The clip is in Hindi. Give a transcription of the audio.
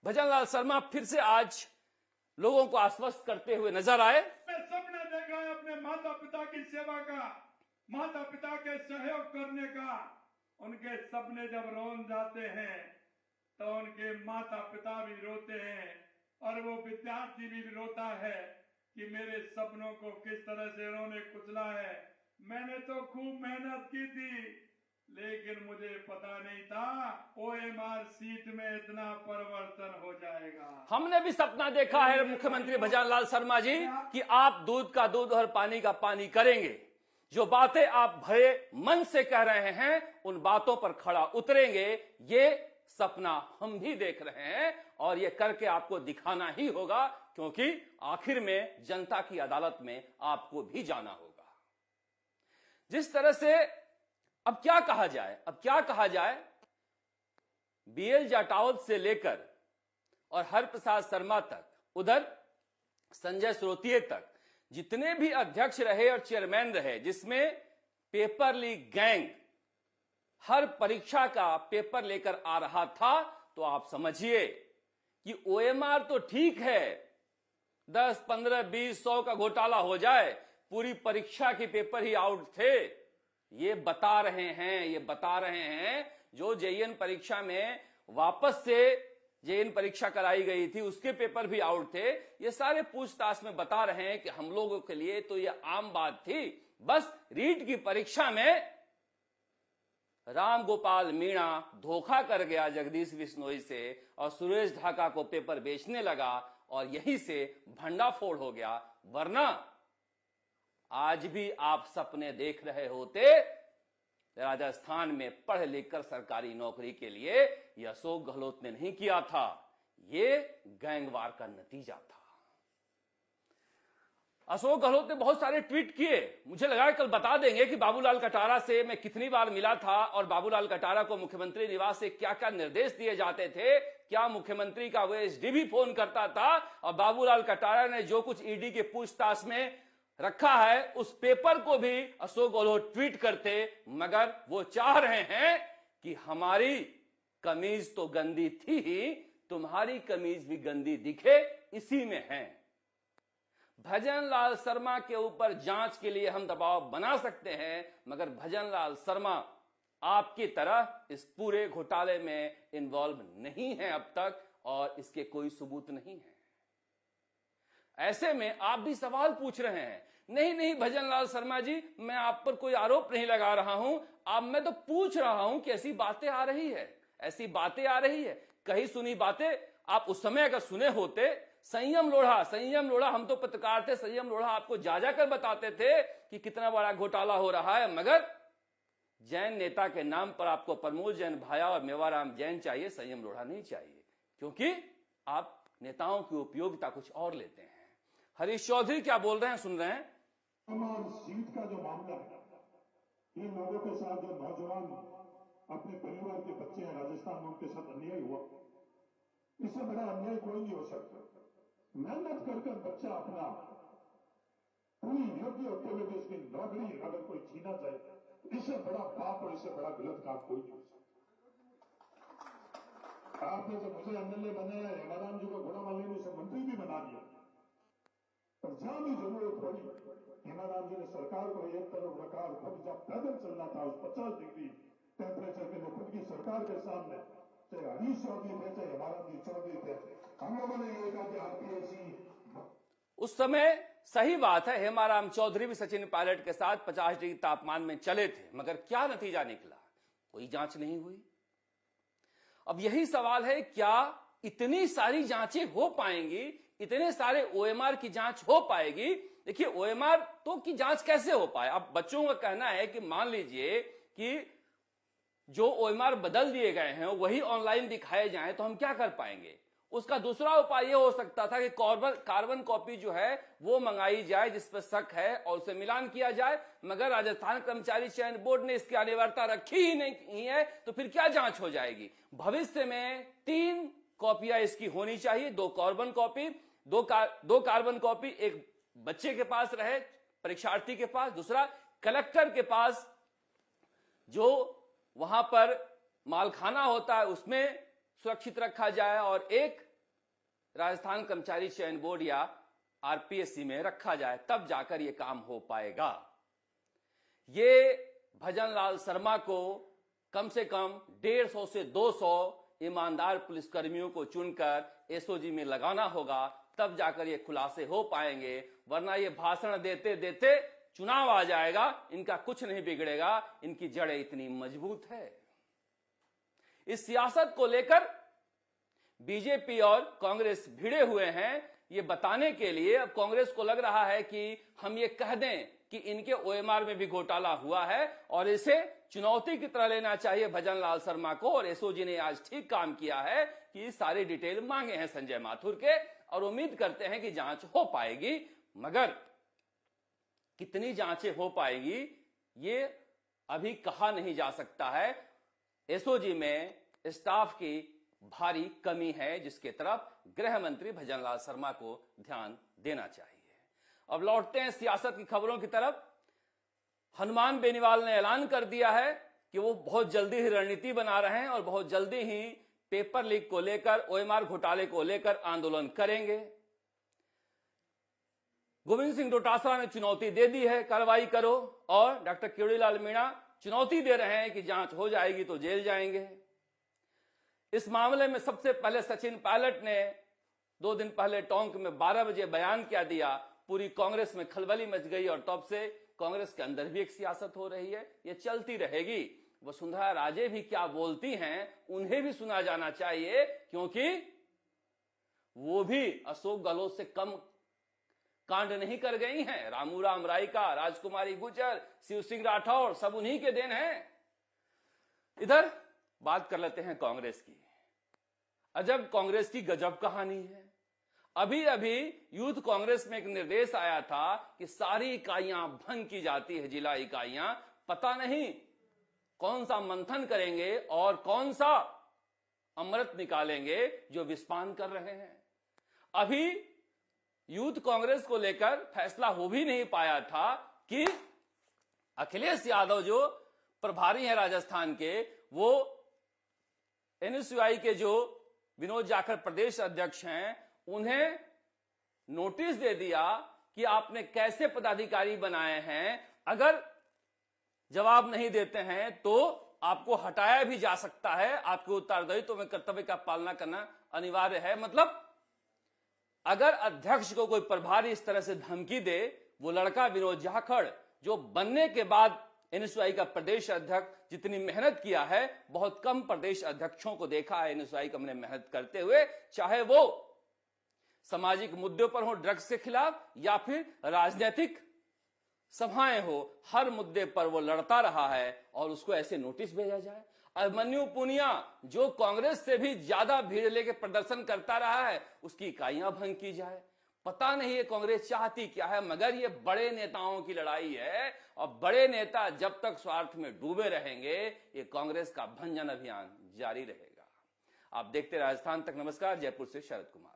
भजनलाल शर्मा फिर से आज लोगों को आश्वस्त करते हुए नजर आए। सबने देखा है अपने माता पिता की सेवा का, माता पिता के सहयोग करने का। उनके सपने जब रोन जाते हैं तो उनके माता पिता भी रोते हैं और वो विद्यार्थी भी रोता है कि मेरे सपनों को किस तरह से उन्होंने कुचला है। मैंने तो खूब मेहनत की थी, लेकिन मुझे पता नहीं था OMR सीट में इतना परिवर्तन हो जाएगा। हमने भी सपना देखा है मुख्यमंत्री भजनलाल शर्मा जी कि आप दूध का दूध और पानी का पानी करेंगे। जो बातें आप भरे मन से कह रहे हैं उन बातों पर खड़ा उतरेंगे। ये सपना हम भी देख रहे हैं और ये करके आपको दिखाना ही होगा, क्योंकि आखिर में जनता की अदालत में आपको भी जाना होगा। जिस तरह से अब क्या कहा जाए, BL जाटौत से लेकर और हरप्रसाद शर्मा तक, उधर संजय स्रोतिये तक, जितने भी अध्यक्ष रहे और चेयरमैन रहे, जिसमें पेपर लीक गैंग हर परीक्षा का पेपर लेकर आ रहा था, तो आप समझिए कि OMR तो ठीक है, 10, 15, 20, 100 का घोटाला हो जाए, पूरी परीक्षा के पेपर ही आउट थे। ये बता रहे हैं जो JEN परीक्षा में वापस से JEN परीक्षा कराई गई थी, उसके पेपर भी आउट थे। ये सारे पूछताछ में बता रहे हैं कि हम लोगों के लिए तो ये आम बात थी। बस रीट की परीक्षा में राम गोपाल मीणा धोखा कर गया जगदीश बिश्नोई से और सुरेश ढाका को पेपर बेचने लगा और यहीं से भंडाफोड़ हो गया। वरना आज भी आप सपने देख रहे होते राजस्थान में पढ़ लिख कर सरकारी नौकरी के लिए। यह अशोक गहलोत ने नहीं किया था, ये गैंगवार का नतीजा था। अशोक गहलोत ने बहुत सारे ट्वीट किए। मुझे लगा कल बता देंगे कि बाबूलाल कटारा से मैं कितनी बार मिला था और बाबूलाल कटारा को मुख्यमंत्री निवास से क्या क्या निर्देश दिए जाते थे, क्या मुख्यमंत्री का वो SD भी फोन करता था और बाबूलाल कटारा ने जो कुछ ED के पूछताछ में रखा है उस पेपर को भी अशोक गहलोत ट्वीट करते। मगर वो चाह रहे हैं कि हमारी कमीज तो गंदी थी ही, तुम्हारी कमीज भी गंदी दिखे, इसी में है। भजनलाल शर्मा के ऊपर जांच के लिए हम दबाव बना सकते हैं, मगर भजनलाल शर्मा आपकी तरह इस पूरे घोटाले में इन्वॉल्व नहीं है अब तक, और इसके कोई सबूत नहीं है। ऐसे में आप भी सवाल पूछ रहे हैं। नहीं भजनलाल शर्मा जी, मैं आप पर कोई आरोप नहीं लगा रहा हूं, अब मैं तो पूछ रहा हूं कि ऐसी बातें आ रही है, कहीं सुनी बातें आप उस समय अगर सुने होते। संयम लोढ़ा, हम तो पत्रकार थे, संयम लोढ़ा आपको जा कर बताते थे कि कितना बड़ा घोटाला हो रहा है। मगर जैन नेता के नाम पर आपको प्रमोद जैन भाया और मेवाराम जैन चाहिए, संयम लोढ़ा नहीं चाहिए, क्योंकि आप नेताओं की उपयोगिता कुछ और लेते हैं। हरीश चौधरी क्या बोल रहे हैं, सुन रहे हैं। सीट का जो मामला है, इन लोगों के साथ जो नौजवान अपने परिवार के बच्चे हैं राजस्थान में, उनके साथ अन्याय हुआ, इससे बड़ा अन्याय कोई नहीं हो सकता। मेहनत कर बच्चा अपना पूरी योग्य होते हुए भी उसकी नौकरी अगर कोई छीना चाहे, इससे बड़ा पाप और इससे बड़ा गलत काम कोई नहीं हो सकता। आपने जो मुझे MLA बनाया है, हेमाराम जी को घोड़ा मारने में उसे मंत्री भी बना दिया, और जहां भी जरूरत पड़ी हेमाराम जी ने सरकार को एक तरफ रखा और खुद जब पैदल चलना था उस 50 डिग्री टेम्परेचर के लिए खुद की सरकार के सामने, चाहे हरीश चौधरी थे चाहे हेमाराम जी चौधरी थे, हम लोगों ने ये कहा कि आपकी ऐसी। उस समय सही बात है, हेमाराम चौधरी भी सचिन पायलट के साथ 50 डिग्री तापमान में चले थे, मगर क्या नतीजा निकला? कोई जांच नहीं हुई। अब यही सवाल है, क्या इतनी सारी जांचें हो पाएंगी, इतने सारे OMR की जांच हो पाएगी? देखिए, OMR तो की जांच कैसे हो पाए? अब बच्चों का कहना है कि मान लीजिए कि जो OMR बदल दिए गए हैं वही ऑनलाइन दिखाए जाएं, तो हम क्या कर पाएंगे? उसका दूसरा उपाय यह हो सकता था कि कार्बन कॉपी जो है वो मंगाई जाए जिस पर शक है और उसे मिलान किया जाए, मगर राजस्थान कर्मचारी चयन बोर्ड ने इसकी अनिवार्यता रखी ही नहीं है, तो फिर क्या जांच हो जाएगी? भविष्य में 3 कॉपियां इसकी होनी चाहिए, 2 कार्बन कॉपी, 2 कार्बन कॉपी एक बच्चे के पास रहे, परीक्षार्थी के पास, दूसरा कलेक्टर के पास जो वहां पर मालखाना होता है उसमें सुरक्षित रखा जाए, और एक राजस्थान कर्मचारी चयन बोर्ड या आरपीएससी में रखा जाए, तब जाकर यह काम हो पाएगा। ये भजन लाल शर्मा को कम से कम 150 से 200 ईमानदार पुलिसकर्मियों को चुनकर एसओजी में लगाना होगा, तब जाकर ये खुलासे हो पाएंगे। वरना ये भाषण देते देते चुनाव आ जाएगा, इनका कुछ नहीं बिगड़ेगा, इनकी जड़ें इतनी मजबूत है। इस सियासत को लेकर बीजेपी और कांग्रेस भिड़े हुए हैं, ये बताने के लिए। अब कांग्रेस को लग रहा है कि हम ये कह दें कि इनके ओएमआर में भी घोटाला हुआ है और इसे चुनौती की तरह लेना चाहिए भजन लाल शर्मा को। और एसओजी ने आज ठीक काम किया है कि सारी डिटेल मांगे हैं संजय माथुर के, और उम्मीद करते हैं कि जांच हो पाएगी। मगर कितनी जांचें हो पाएगी ये अभी कहा नहीं जा सकता है। एसओजी में स्टाफ की भारी कमी है, जिसके तरफ गृह मंत्री भजन लाल शर्मा को ध्यान देना चाहिए। अब लौटते हैं सियासत की खबरों की तरफ। हनुमान बेनीवाल ने ऐलान कर दिया है कि वो बहुत जल्दी ही रणनीति बना रहे हैं और बहुत जल्दी ही पेपर लीक को लेकर, ओएमआर घोटाले को लेकर आंदोलन करेंगे। गोविंद सिंह डोटासरा ने चुनौती दे दी है, कार्रवाई करो, और डॉक्टर किरोड़ीलाल मीणा चुनौती दे रहे हैं कि जांच हो जाएगी तो जेल जाएंगे। इस मामले में सबसे पहले सचिन पायलट ने 2 दिन पहले टोंक में 12 बजे बयान क्या दिया, पूरी कांग्रेस में खलबली मच गई और तब से कांग्रेस के अंदर भी एक सियासत हो रही है, ये चलती रहेगी। वसुंधरा राजे भी क्या बोलती हैं उन्हें भी सुना जाना चाहिए, क्योंकि वो भी अशोक गहलोत से कम कांड नहीं कर गई हैं। रामूराम रायका, राजकुमारी गुजर, शिव सिंह राठौर सब उन्हीं के देन हैं। इधर बात कर लेते हैं कांग्रेस की। अजब कांग्रेस की गजब कहानी है। अभी अभी यूथ कांग्रेस में एक निर्देश आया था कि सारी इकाइयां भंग की जाती है, जिला इकाइयां। पता नहीं कौन सा मंथन करेंगे और कौन सा अमृत निकालेंगे जो विस्पान कर रहे हैं। अभी यूथ कांग्रेस को लेकर फैसला हो भी नहीं पाया था कि अखिलेश यादव जो प्रभारी हैं राजस्थान के, वो एनएसयूआई के जो विनोद जाखड़ प्रदेश अध्यक्ष हैं, उन्हें नोटिस दे दिया कि आपने कैसे पदाधिकारी बनाए हैं, अगर जवाब नहीं देते हैं तो आपको हटाया भी जा सकता है, आपके उत्तरदायित्व में कर्तव्य का पालना करना अनिवार्य है। मतलब अगर अध्यक्ष को कोई प्रभारी इस तरह से धमकी दे, वो लड़का विनोद जाखड़ जो बनने के बाद एनएसयूआई का प्रदेश अध्यक्ष जितनी मेहनत किया है, बहुत कम प्रदेश अध्यक्षों को देखा है एनएसयूआई का हमने मेहनत करते हुए, चाहे वो सामाजिक मुद्दों पर हो, ड्रग्स के खिलाफ, या फिर राजनीतिक सभाएं हो, हर मुद्दे पर वो लड़ता रहा है और उसको ऐसे नोटिस भेजा जाए। अभिमन्यु पुनिया जो कांग्रेस से भी ज्यादा भीड़ लेके प्रदर्शन करता रहा है, उसकी इकाइयां भंग की जाए। पता नहीं ये कांग्रेस चाहती क्या है, मगर ये बड़े नेताओं की लड़ाई है और बड़े नेता जब तक स्वार्थ में डूबे रहेंगे, ये कांग्रेस का भंजन अभियान जारी रहेगा। आप देखते राजस्थान तक। नमस्कार, जयपुर से शरद कुमार।